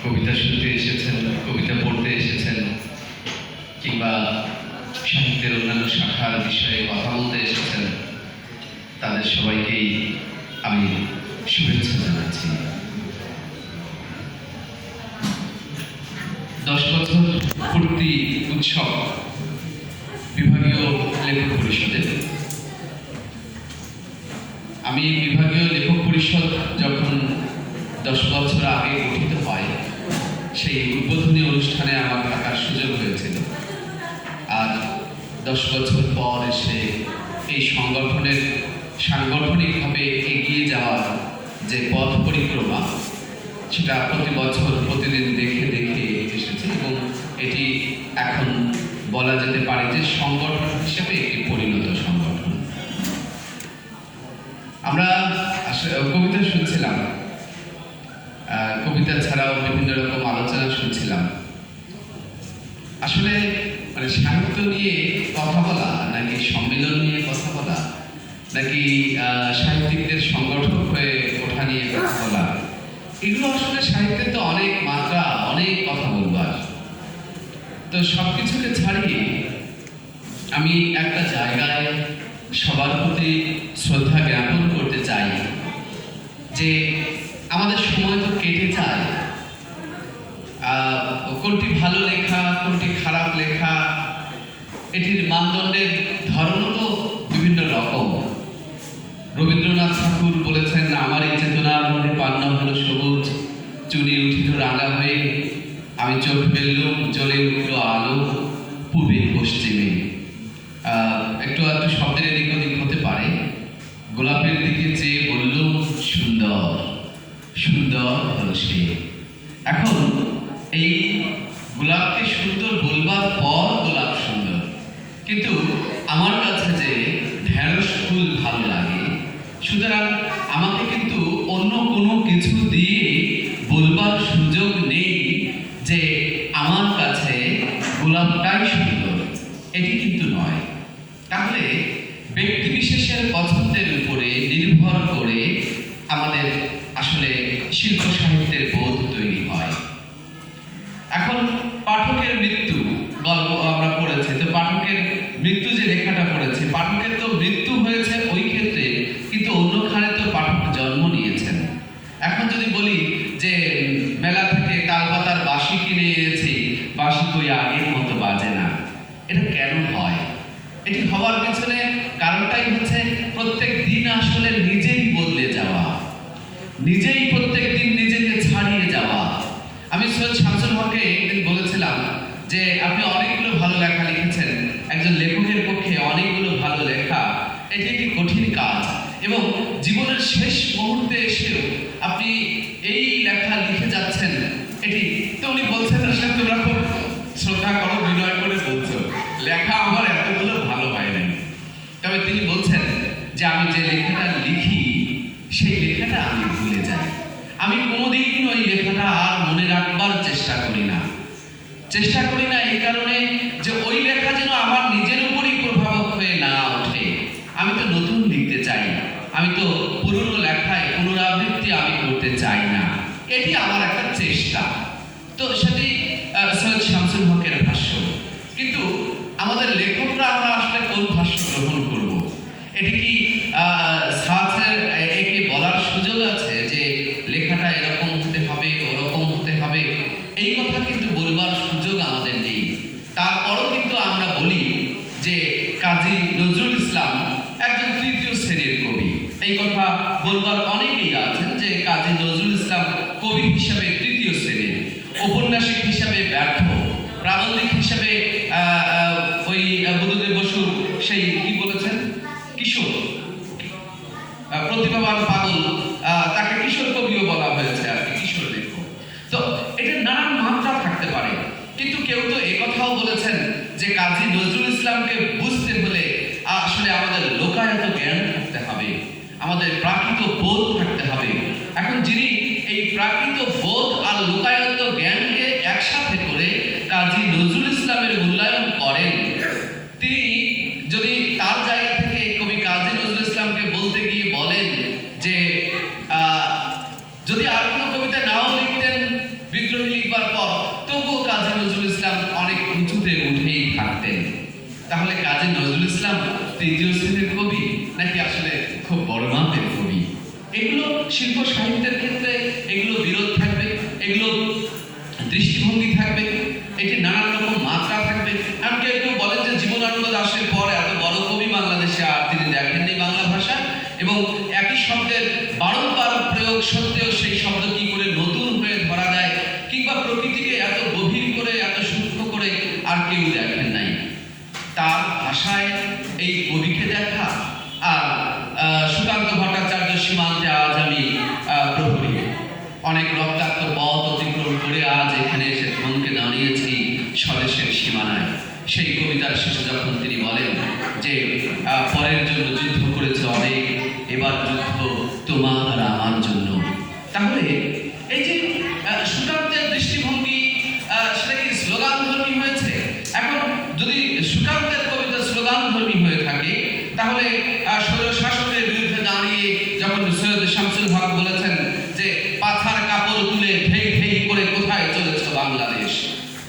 কবিতা শুনতে এসেছেন, কবিতা পড়তে এসেছেন, কিংবা সাহিত্যের অন্যান্য শাখার বিষয়ে কথা বলতে এসেছেন, তাদের সবাইকেই আমি শুভেচ্ছা জানাচ্ছি। 10 বছর পূর্তি উৎসব বিভাগীয় লেখক পরিষদের। আমি বিভাগীয় লেখক পরিষদ যখন 10 বছর আগে গঠিত হয়, সেই উদ্বোধনী অনুষ্ঠানে আমার থাকার সুযোগ হয়েছিল। আর 10 বছর পর এসে এই সংগঠনের সাংগঠনিকভাবে এগিয়ে যাওয়ার যে পথ পরিক্রমা, সেটা প্রতি বছর প্রতিদিন দেখে দেখে এসেছে এবং এটি এখন বলা যেতে পারে যে সংগঠন হিসেবে একটি পরিণত সংগঠন। আমরা কবিতা শুনছিলাম, কবিতা ছাড়াও বিভিন্ন রকম আলোচনা শুনছিলাম। আসলে সাহিত্য নিয়ে কথা বলা, নাকি সম্মেলন নিয়ে কথা বলা, নাকি সাহিত্যিকদের সংগঠক হয়ে ওঠা নিয়ে কথা বলা, এগুলো আসলে সাহিত্যের তো অনেক মাত্রা, অনেক কথা বলবার। তো সবকিছুকে ছাড়িয়ে আমি একটা জায়গায় সবার প্রতি শ্রদ্ধা জ্ঞাপন করতে চাই যে আমাদের সময় তো কেটে যায়। কোনটি ভালো লেখা, কোনটি খারাপ লেখা, এটির মানদণ্ডের ধরনও তো বিভিন্ন রকম। রবীন্দ্রনাথ ঠাকুর বলেছেন, আমার এই চেতনার মধ্যে পান্না হলো সবুজ, চুনি উঠিল রাঙা হয়ে, আমি চোখ ফেললুম জ্বলে উঠল আলো পূবে পশ্চিমে। একটু একটু শব্দের এদিক ওদিক হতে পারে। গোলাপের দিকে চেয়ে বললুম সুন্দর, সুন্দর হল সে। এখন এই গোলাপকে সুন্দর বলবার পর গোলাপ সুন্দর, কিন্তু আমার কাছে যে ঢেঁড়স ফুল ভালো লাগে, সুতরাং আমাকে কিন্তু অন্য কোনো কিছু দিয়ে বলবার সুযোগ নেই যে আমার কাছে গোলাপটাই সুন্দর, এটি কিন্তু নয়। তাহলে ব্যক্তি বিশেষের পছন্দের উপরে নির্ভর করে আমাদের আসলে শিল্প সাহিত্যের বোধ তৈরি হয়। এখন পাঠকের মৃত্যু গল্প আমরা পড়েছি, তো পাঠকের মৃত্যু যে লেখাটা পড়েছে, পাঠকের তো মৃত্যু হয়েছে ওই ক্ষেত্রে, কিন্তু অন্যখানে তো পাঠক জন্ম নিয়েছেন। এখন যদি বলি যে মেলা থেকে তালপাতার বাঁশি কিনে এনেছি, বাঁশি কই আগের মতো বাজে না, এটা কেন হয়? এটি হওয়ার পেছনে কারণটাই হচ্ছে প্রত্যেক দিন আসলে নিজেই বদলে যাওয়া, নিজেই প্রত্যেক দিন নিজেকে ছাড়িয়ে যাওয়া। আমি সৈয়দ শামসুল হককে একদিন বলেছিলাম যে আপনি অনেকগুলো ভালো লেখা লিখেছেন, একজন লেখকের পক্ষে অনেকগুলো ভালো লেখা এটি একটি কঠিন কাজ, এবং জীবনের শেষ মুহূর্তে এসেও আপনি এই লেখা লিখে যাচ্ছেন, এটি তো উনি বলছেন, আসলে তোমরা খুব শ্রদ্ধা করো, বিনয় করে বলছো, লেখা আমার এতগুলো ভালো হয় নাই। তবে তিনি বলছেন যে আমি যে লেখাটা লিখি সেই লেখাটা আমি ভুলে যাই, আমি কোনোদিন ওই লেখাটা আর মনে রাখবার চেষ্টা করি না এই কারণে যে ওই লেখা যেন আমার নিজের উপরই প্রভাবক হয়ে না ওঠে। আমি তো নতুন লিখতে চাই, আমি তো পুরনো লেখায় পুনরাবৃত্তি আমি করতে চাই না, এটি আমার একটা চেষ্টা। তো সেটি সৈয়দ শামসুল হকের ভাষ্য। কিন্তু আমাদের লেখকরা আমরা আসলে কোন ভাষ্য গ্রহণ করব? এটি কি একে বলার সুযোগ আছে যে লেখাটা এরকম হতে হবে, ওরকম হতে হবে? এই কথা কিন্তু বলবার সুযোগ আমাদের নেই। তারপরও কিন্তু আমরা বলি যে কাজী নজরুল ইসলাম একজন তৃতীয় শ্রেণীর কবি। এই কথা বলবার অনেকেই আছেন যে কাজী নজরুল ইসলাম কবি হিসাবে তৃতীয় শ্রেণীর, ঔপন্যাসিক হিসাবে ব্যর্থ, প্রাবন্ধিক হিসাবে ওই বুদ্ধদেব বসুর সেই কি বলেছেন, কিশোর প্রতিভাবান পাগল, তাকে কিশোর কবিও বলা হয়েছে আর কি, কিশোর লেখক। তো এটা নানান মাত্রা থাকতে পারে, কিন্তু কেউ তো একথাও বলেছেন যে কাজী নজরুল ইসলামকে বুঝতে হলে আসলে আমাদের লোকায়ত জ্ঞান থাকতে হবে, আমাদের প্রাকৃত বোধ থাকতে হবে। এখন যিনি এই প্রাকৃত বোধ আর লোকায়ত জ্ঞানকে একসাথে করে কাজী নজরুল ইসলামের মূল্যায়ন করেন, তিনি যদি তার জায়গা থেকে কবি কাজী নজরুল ইসলামকে বলতে গিয়ে বলেন যে যদি আর কোনো কবিতা নাও লিখতেন, বিদ্রোহী ইসলাম অনেক উঁচুতে উঠেই থাকতেন। তাহলে কাজী নজরুল ইসলাম তৃতীয় শ্রেণীর কবি নাকি আসলে খুব বড় মাপের কবি? এগুলো শিল্প সাহিত্যের ক্ষেত্রে এগুলো বিরোধ থাকবে, এগুলো দৃষ্টিভঙ্গি থাকবে, এটি নানান রকম মাত্রা থাকবে। এমনকি কেউ বলেন যে জীবনানন্দ দাশের পর এত বড় কবি বাংলাদেশে আর তিনি দেখেননি বাংলা ভাষা, এবং একই শব্দের বারংবার প্রয়োগ সত্ত্বেও সেই শব্দ কি করে নতুন হয়ে ধরা যায়, কিংবা প্রকৃতিকে এত গভীর করে এত সূক্ষ্ম করে আর কেউ দেখেন নাই। তার ভাষায় এই কবিকে দেখা আর সুকান্ত ভট্টাচার্য সীমান্তে আজ আমি প্রহরী, অনেক রক্তাক্ত পথ অতিক্রম করে আজ এখানে এসে থমকে দাঁড়িয়েছি স্বদেশের সীমানায়। সেই কবিতার শেষে যখন তিনি বলেন যে পরের জন্য যুদ্ধ করেছে অনেক, এবার যুদ্ধ তোমার আর আমার জন্য। তাহলে এই যে সুকান্তের দৃষ্টিভঙ্গি, সেটা কি স্লোগান ধর্মী হয়েছে? এখন যদি সুকান্তের কবিতা স্লোগান ধর্মী হয়ে থাকে, তাহলে স্বৈর শাসকের বিরুদ্ধে দাঁড়িয়ে যখন সৈয়দ শামসুল হক বলেছেন যে পাথার কাপড় তুলে ঢেই ঢেই করে কোথায় চলেছে বাংলাদেশ,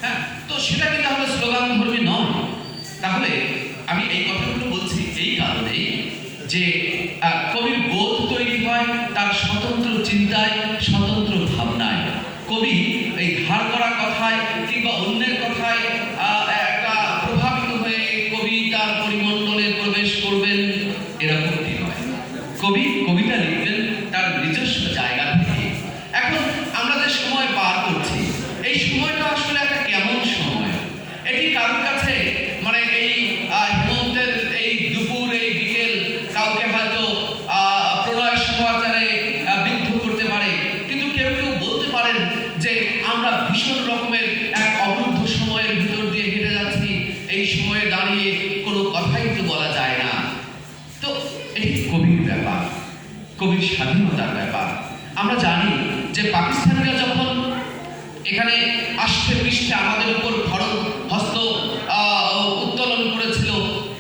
হ্যাঁ, তো সেটা কি তাহলে স্লোগান ধর্মী নয়? তাহলে আমি এই কথাগুলো বলছি এই কারণেই যে কবির বোধ তৈরি হয় তার স্বতন্ত্র চিন্তায়, স্বতন্ত্র ভাবনায়। কবি এই ধার করা কথায় কিংবা অন্যের কথায় একটা প্রভাবিত হয়ে কবি তার পরিমণ্ডলে প্রবেশ করবেন, এরকমটি নয়। কবি কবিতা লিখবেন তার নিজস্ব জায়গা থেকে। এখন আমরা যে সময় পার করছি, এই সময়টা আসলে একটা কেমন সময়? এটি কারোর কাছে মানে এই হেমন্তের এই দুপুর, এই বিকেল কাউকে হয়তো প্রলয় সমাচারে বিদ্ধ করতে পারে, কিন্তু কেউ কেউ বলতে পারেন যে আমরা ভীষণ রকমের এক অবরুদ্ধ সময়ের ভিতর দিয়ে হেঁটে যাচ্ছি, এই সময়ে দাঁড়িয়ে কোনো কথাই তো বলা যায় না। তো এটি কবির ব্যাপার, কবির স্বাধীনতার ব্যাপার। আমরা জানি যে পাকিস্তানিরা যখন এখানে আষ্টে পৃষ্ঠে আমাদের উপর খড়গ হস্ত উত্তোলন করেছিল,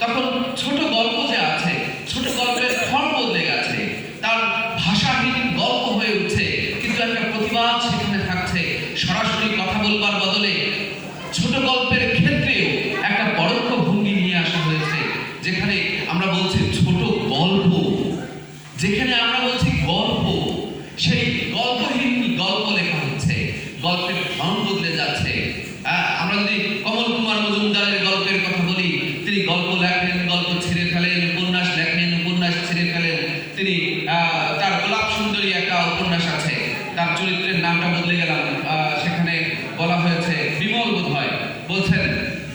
তখন ছোট গল্প যে আছে, ছোট গল্পের ফর্ম বদলে গেছে, তার ভাষাহীন গল্প হয়ে উঠছে, কিন্তু একটা প্রতিবাদ সেখানে থাকছে। সরাসরি কথা বলবার বদলে ছোট গল্পের ক্ষেত্রেও একটা পরোক্ষ ভঙ্গি নিয়ে আসা হয়েছে, যেখানে আমরা বলছি ছোট গল্প, যেখানে আমরা বলছি গল্প, সেই গল্পহীন গল্প লেখা হচ্ছে, গল্পের ধরন বদলে যাচ্ছে। আমরা যদি কমল কুমার মজুমদারের গল্পের কথা বলি, তিনি গল্প লেখেন, গল্প ছেড়ে ফেলেন, উপন্যাস লেখেন, উপন্যাস ছেড়ে ফেলেন। তিনি তার গোলাপ সুন্দরী একটা উপন্যাস আছে, তার চরিত্রের নামটা বদলে গেলাম, সেখানে বলা হয়েছে বিমল বোধ হয়, বলছেন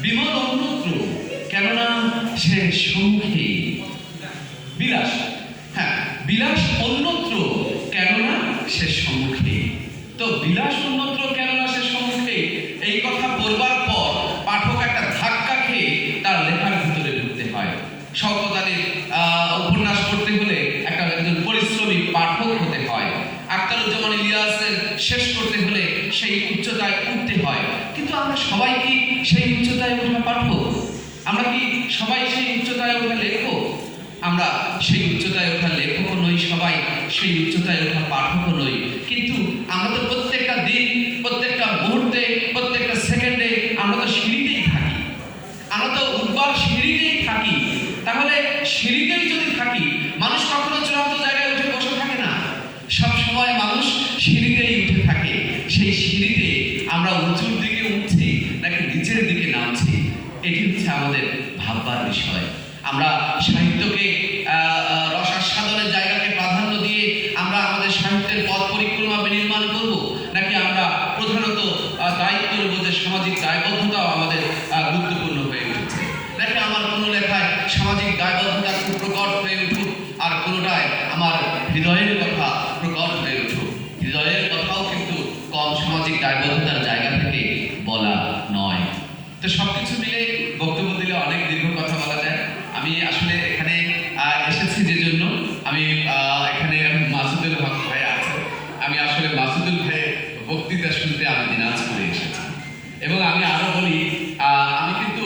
বিমল অন্যত্র কেননা সে সম্মুখে বিলাস, হ্যাঁ বিলাস অন্যত্র কেননা সে সম্মুখে। তো বিলাস অন্যত্র কেননা সে সম্মুখে, এই কথা বলবার পর পাঠক একটা ধাক্কা খেয়ে তার লেখার ভিতরে ঢুকতে হয়। শওকত আলীর উপন্যাস পড়তে হলে একজন পরিশ্রমী পাঠক হতে হয়। আখতারুজ্জামান ইলিয়াসের শেষ করতে হলে সেই উচ্চতায় উঠতে হয়। কিন্তু আমরা সবাই কি সেই উচ্চতায় ওঠা পাঠক? আমরা কি সবাই সেই উচ্চতায় ওঠা লেখক? আমরা সেই উচ্চতায় ওঠা লেখকও নই, সবাই সেই উচ্চতায় ওঠা পাঠকও নই। কিন্তু আমরা তো প্রত্যেকটা দিন, প্রত্যেকটা মুহূর্তে, প্রত্যেকটা সেকেন্ডে আমরা তো সিঁড়িতেই থাকি, আমরা তো উঠবার সিঁড়িতেই থাকি। তাহলে সিঁড়িতেই যদি থাকি, মানুষ কখনো চূড়ান্ত জায়গায় উঠে বসে থাকে না, সব সময় মানুষ সিঁড়িতেই উঠে থাকে। সেই সিঁড়িতে আমরা উঁচুর দিকে উঠছি নাকি নিচের দিকে নামছি, এটি হচ্ছে আমাদের ভাববার বিষয়। আমরা সাহিত্যকে রসাস্বাদনের জায়গাকে প্রাধান্য দিয়ে আমরা আমাদের সাহিত্যের পথ পরিক্রমা বিনির্মাণ করব, নাকি আমরা প্রধানত দায়িত্বের বোধে সামাজিক দায়বদ্ধতাও আমাদের গুরুত্বপূর্ণ হয়ে উঠেছে, নাকি আমার কোনো লেখায় সামাজিক দায়বদ্ধতা খুব প্রকট হয়ে উঠুক আর কোনোটায় আমার হৃদয়ের কথা প্রকট হয়ে উঠুক। হৃদয়ের কথাও কিন্তু কম সামাজিক দায়বদ্ধতার জায়গা থেকে বলা নয়। তো সবকিছু মিলে বক্তব্য দিলে অনেক দীর্ঘ কথা বলা যায়। আমি আসলে এখানে এসেছি যে জন্য, আমি এখানে মাসুদুল হক ভাই আছে, আমি আসলে মাসুদুল ভাইয়ের বক্তৃতা শুনতে আমি দিনাজপুরে এসেছি। এবং আমি আরো বলি, আমি কিন্তু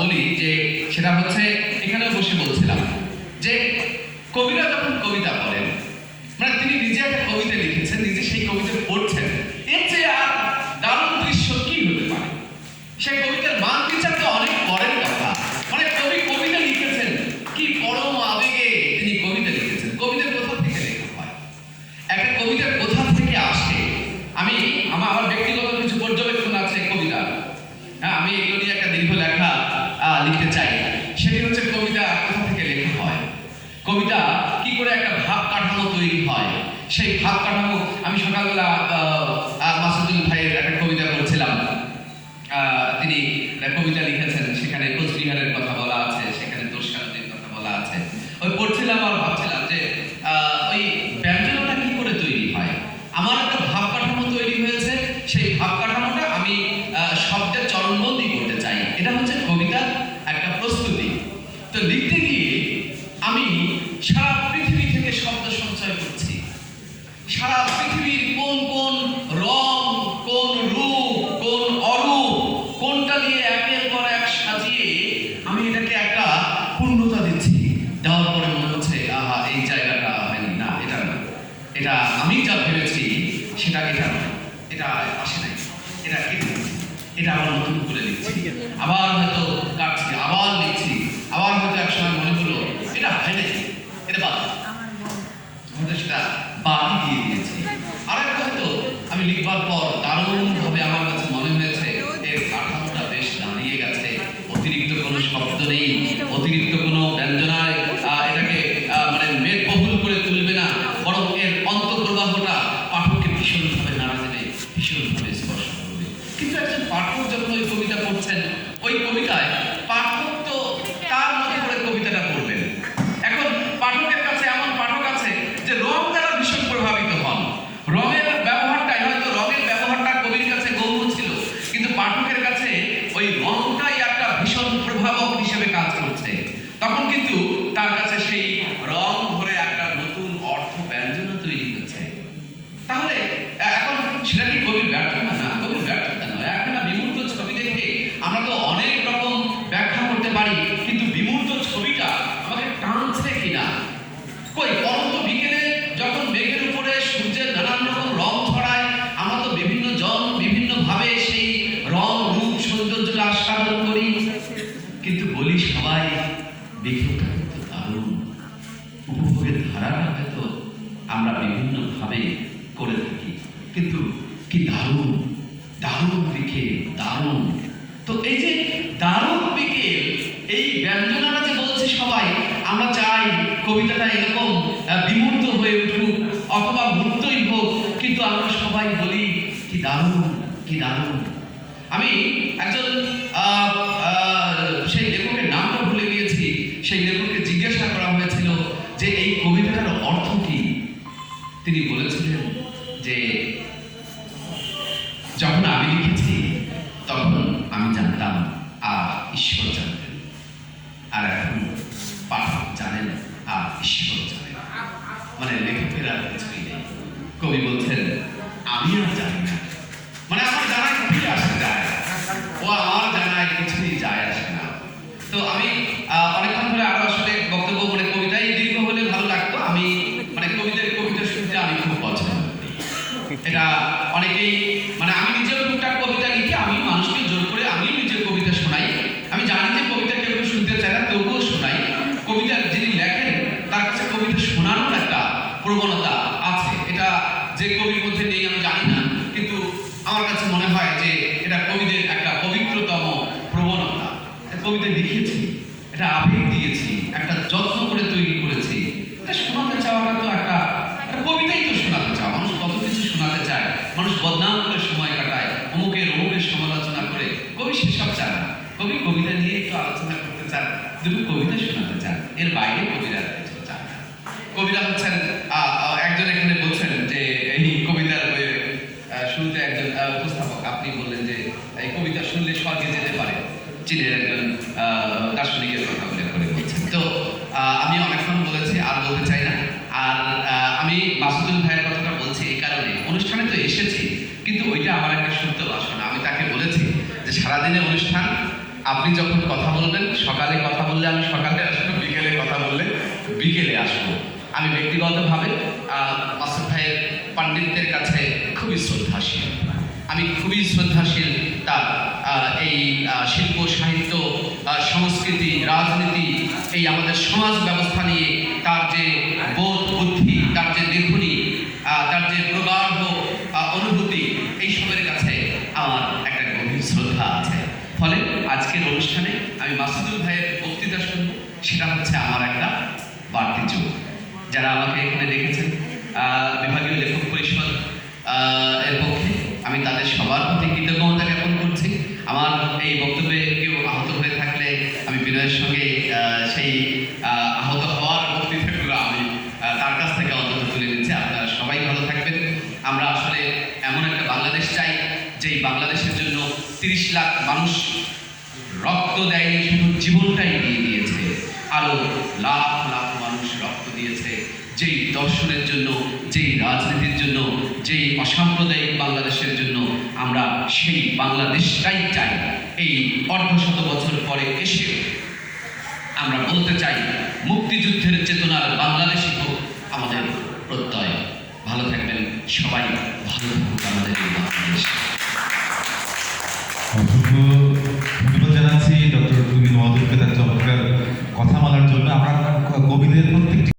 বলি যে সেটা হচ্ছে এখানে বসে বলছিলাম যে কবিরা যখন কবিতা পড়েন, মানে তিনি নিজে একটা কবিতা লিখেছেন, নিজে সেই কবিতা পড়ছেন, এর চেয়ে আর দারুণ দৃশ্য কি হতে পারে? কবিতা কোথা থেকে আসে, আমি আমার ব্যক্তিগত কিছু পর্যবেক্ষণ আছে কবিতা। হ্যাঁ, আমি এগুলো নিয়ে একটা দীর্ঘ লেখা লিখতে চাই। সেটি হচ্ছে কবিতা কোথা থেকে লেখা হয়, কবিতা কি করে একটা ভাব কাঠামো তৈরি হয়। সেই ভাব কাঠামো আমি সকালবেলা মাসুদুল ভাইয়ের একটা কবিতা পড়ছিলাম। তিনি কবিতা লিখেছেন, সেখানে কোচবিহারের কথা বলা আছে, সেখানে তোরসা নদীর কথা বলা আছে। ওই পড়ছিলাম আর ভাবছিলাম যে ওই ব্যঞ্জনটা কি করে তৈরি হয়। আমার একটা ভাব কাঠামো তৈরি হয়েছে, সেই ভাব কাঠামোটা আমি শব্দের চরণবন্দি করতে চাই। এটা হচ্ছে কবিতার একটা প্রস্তুতি। তো লিখতে গিয়ে আমি সারা পৃথিবী থেকে শব্দ সঞ্চয় করছি। সারা পৃথিবীর কোন কোন রং, কোন রূপ, কোন অরূপ, কোনটা দিয়ে একের পর এক সাজিয়ে আমি এটাকে একটা পূর্ণতা দিচ্ছি। দেওয়ার পরে মনে হচ্ছে আহা, এই জায়গাটা হয়নি, না এটা না, এটা আমি যা ভেবেছি সেটা এটা নয়, এটা আসে নাই, এটা কেটে এটা আবার নতুন করে লিখছি, আবার হয়তো কাটছি, আবার লিখছি, আবার হয়তো একসময় মনে হলো এটা হয় নাই, এটা বাদ, হয়তো সেটা বাদই দিয়ে দিয়েছি। আর একটা হয়তো আমি লিখবার পর দারুণভাবে আমার কাছে মনে হয়েছে এর কাঠামোটা বেশ দাঁড়িয়ে গেছে, অতিরিক্ত কোনো শব্দ নেই, অতিরিক্ত কোনো ব্যঞ্জনায় এটাকে মানে মেদবহুল করে তুলবে না, বরং এর অন্তঃপ্রবাহটা পাঠককে ভীষণভাবে নাড়া দেবে, ভীষণভাবে স্পর্শ করবে। কিন্তু একজন পাঠক যখন ওই কবিতা পড়ছেন, ওই কবিতায় পাঠক তো তার মতো করে কবিতাটা পড়বেন। এখন পাঠকের কাছে এমন পাঠক আছে যে রং দ্বারা ভীষণ প্রভাবিত হন, রঙের ব্যবহারটাই হয়তো, রঙের ব্যবহারটা কবির কাছে গৌণ ছিল, কিন্তু পাঠকের কাছে ওই রংটাই একটা ভীষণ প্রভাবক হিসেবে কাজ করছে। তখন কিন্তু তার কাছে সেই রং ধরে একটা নতুন অর্থ ব্যঞ্জন তৈরি হচ্ছে। তাহলে এখন সেটা কি কবির ব্যর্থতা? না, কবির ব্যর্থতা নয়। একটা বিমূর্ত ছবি দেখে আমরা তো অনেক রকম ব্যাখ্যা করতে পারি, কিন্তু বিমূর্ত ছবিটা আমাকে টানছে কিনা। কই পরন্ত বিকেলে যখন মেঘের উপরে সূর্যের নানান রকম রং ছড়ায়, আমরা তো বিভিন্ন জন বিভিন্ন ভাবে সেই রং, রূপ, সৌন্দর্যটা আস্বাদন করি, কিন্তু বলি সবাই বিখ্যাত কিন্তু দারুণ। উপভোগের ধারাটা হয়তো আমরা বিভিন্ন ভাবে করে থাকি, কিন্তু কি দারুণ, দারুণ বিকেল, দারুণ। তো এই যে দারুণ বিকেল, এই ব্যঞ্জনাটা যে বলছে সবাই, আমরা চাই কবিতাটা এরকম বিমূর্ত হয়ে উঠুক অথবা মূর্তই হোক, কিন্তু আমরা সবাই বলি কি দারুণ, কি দারুণ। আমি একজন সেই লেখকের নামটা ভুলে গিয়েছি, সেই লেখককে জিজ্ঞাসা করা হয়েছিল যে এই কবিতাটার অর্থ কি। তিনি বলেছিলেন যে যখন আমি লিখেছি তখন আমি জানতাম আর ঈশ্বর জানতেন, আর এখন পাঠক জানেন আর ঈশ্বর জানেন, মানে লেখকের আর কিছুই নেই। কবি বলছেন আমি আর জানি না, মানে আমার জানায় কি আসে যায়, ও আমার জানায় কিছুই যায় আসে না। তো আমি অনেকক্ষণ ধরে আরো আসলে বক্তব্য, মানে কবিতাই দীর্ঘ হলে ভালো লাগতো। আমি মানে কবিতা শুনতে আমি খুব পছন্দ করি। এটা অনেকেই, মানে আমি নিজেও টুকটাক কবিতা লিখি, আমি মানুষকে জোর করে আমি নিজের কবিতা শোনাই। আমি জানি যে কবিতা কেউ শুনতে চায় না, তবুও শোনাই। কবিতা যিনি লেখেন তার কাছে কবিতা শোনানোর একটা প্রবণতা আছে, এটা যে কবির মধ্যে নেই আমি জানি না, কিন্তু আমার কাছে মনে হয় যে এটা কবিদের একটা পবিত্রতম প্রবণতা। কবিতা লিখেছি, এটা আবেগ দিয়েছি, একটা যত্ন করে তৈরি করেছি। এটা শোনাতে চাওয়াটা তো একটা কবিতাই তো শোনাতে চাওয়া। মানুষ কত কিছু শোনাতে চায়, মানুষ বদনাম করে সময় কাটায়, অমুকের সমালোচনা করে। কবি সেসব চায় না, কবি কবিতা নিয়ে একটু আলোচনা করতে চান, দুটো কবিতা শোনাতে চান, এর বাইরে কবিরা কিছু চান না। কবিরা হচ্ছেন, একজন এখানে বলছেন যে এই কবিতার শুরুতে একজন উপস্থাপক আপনি বললেন যে এই কবিতা শুনলে স্বর্গে যেতে পারে, চীনের একজন দার্শনিকের কথা উল্লেখ করে বলছেন। তো আমি অনেকক্ষণ বলেছি, আর বলতে চাই না। আর আমি মাসুদুল ভাইয়ের কথাটা বলছি এই কারণে, অনুষ্ঠানে তো এসেছি, কিন্তু ওইটা আমার একটা সত্য বাসনা। আমি তাকে বলেছি যে সারাদিনের অনুষ্ঠান, আপনি যখন কথা বলবেন, সকালে কথা বললে আমি সকালে আসবো, বিকেলে কথা বললে বিকেলে আসবো। আমি ব্যক্তিগতভাবে মাসুদ ভাইয়ের পাণ্ডিত্যের কাছে খুবই শ্রদ্ধাশীল, আমি খুবই শ্রদ্ধাশীল। তার এই শিল্প, সাহিত্য, সংস্কৃতি, রাজনীতি, এই আমাদের সমাজ ব্যবস্থা নিয়ে তার যে বোধ বুদ্ধি, তার যে লেখনী, তার যে আজকের অনুষ্ঠানে আমি মাসুদুল ভাইয়ের বক্তৃতা শুনবো, সেটা হচ্ছে আমার একটা বাড়তি যোগ। যারা আমাকে এখানে দেখেছেন বিভাগীয় লেখক পরিষদ এর পক্ষে আমি তাদের সবার প্রতি কৃতজ্ঞতা জ্ঞাপন করছি। আমার এই বক্তব্যে কেউ আহত হয়ে থাকলে আমি বিনয়ের সঙ্গে সেই আহত হওয়ার বক্তৃতাগুলো আমি তার কাছ থেকে অন্তত তুলে নিচ্ছি। আপনারা সবাই ভালো থাকবেন। আমরা আসলে এমন একটা বাংলাদেশ চাই যেই বাংলাদেশের জন্য 30 লাখ মানুষ রক্ত দেয়নি, শুধু জীবনটাই দিয়ে দিয়েছে। আরো লাখ লাখ মানুষ রক্ত দিয়েছে যেই দর্শনের জন্য, যেই রাজনীতির জন্য, যেই অসাম্প্রদায়িক বাংলাদেশের জন্য। আমরা সেই বাংলাদেশটাই চাই। এই অর্ধশত বছর পরে এসে আমরা বলতে চাই, মুক্তিযুদ্ধের চেতনার বাংলাদেশই হোক আমাদের প্রত্যয়। ভালো থাকবেন সবাই, ভালো থাকুক আমাদের এই বাংলাদেশ।